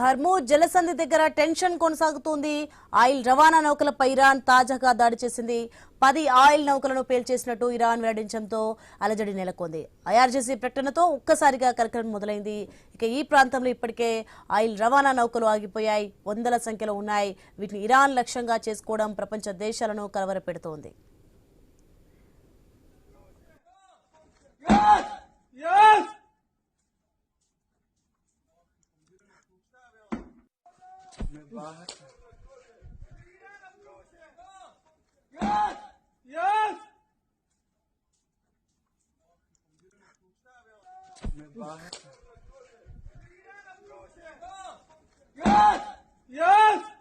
Hormuz జలసంధి దగ్గర tension కొనసాగుతోంది. ఆయిల్ రవాణా నౌకలపై ఇరాన్ తాజాగా దాడి చేసింది. 10 ఆయిల్ నౌకలను పేల్చేసినట్టు ఇరాన్ వెల్లడించడంతో అలజడి నెలకొంది. ఐఆర్జీసీ ప్రకటనతో ఒక్కసారిగా కలకలం మొదలైంది. ఇక ఈ ప్రాంతంలో ఇప్పటికే ఆయిల్ రవాణా నౌకలు ఆగిపోయాయి. వందల సంఖ్యలో ఉన్నాయి. వీటిని ఇరాన్ లక్ష్యంగా చేసుకోవడం ప్రపంచ దేశాలను కలవరపెడుతోంది. Yes!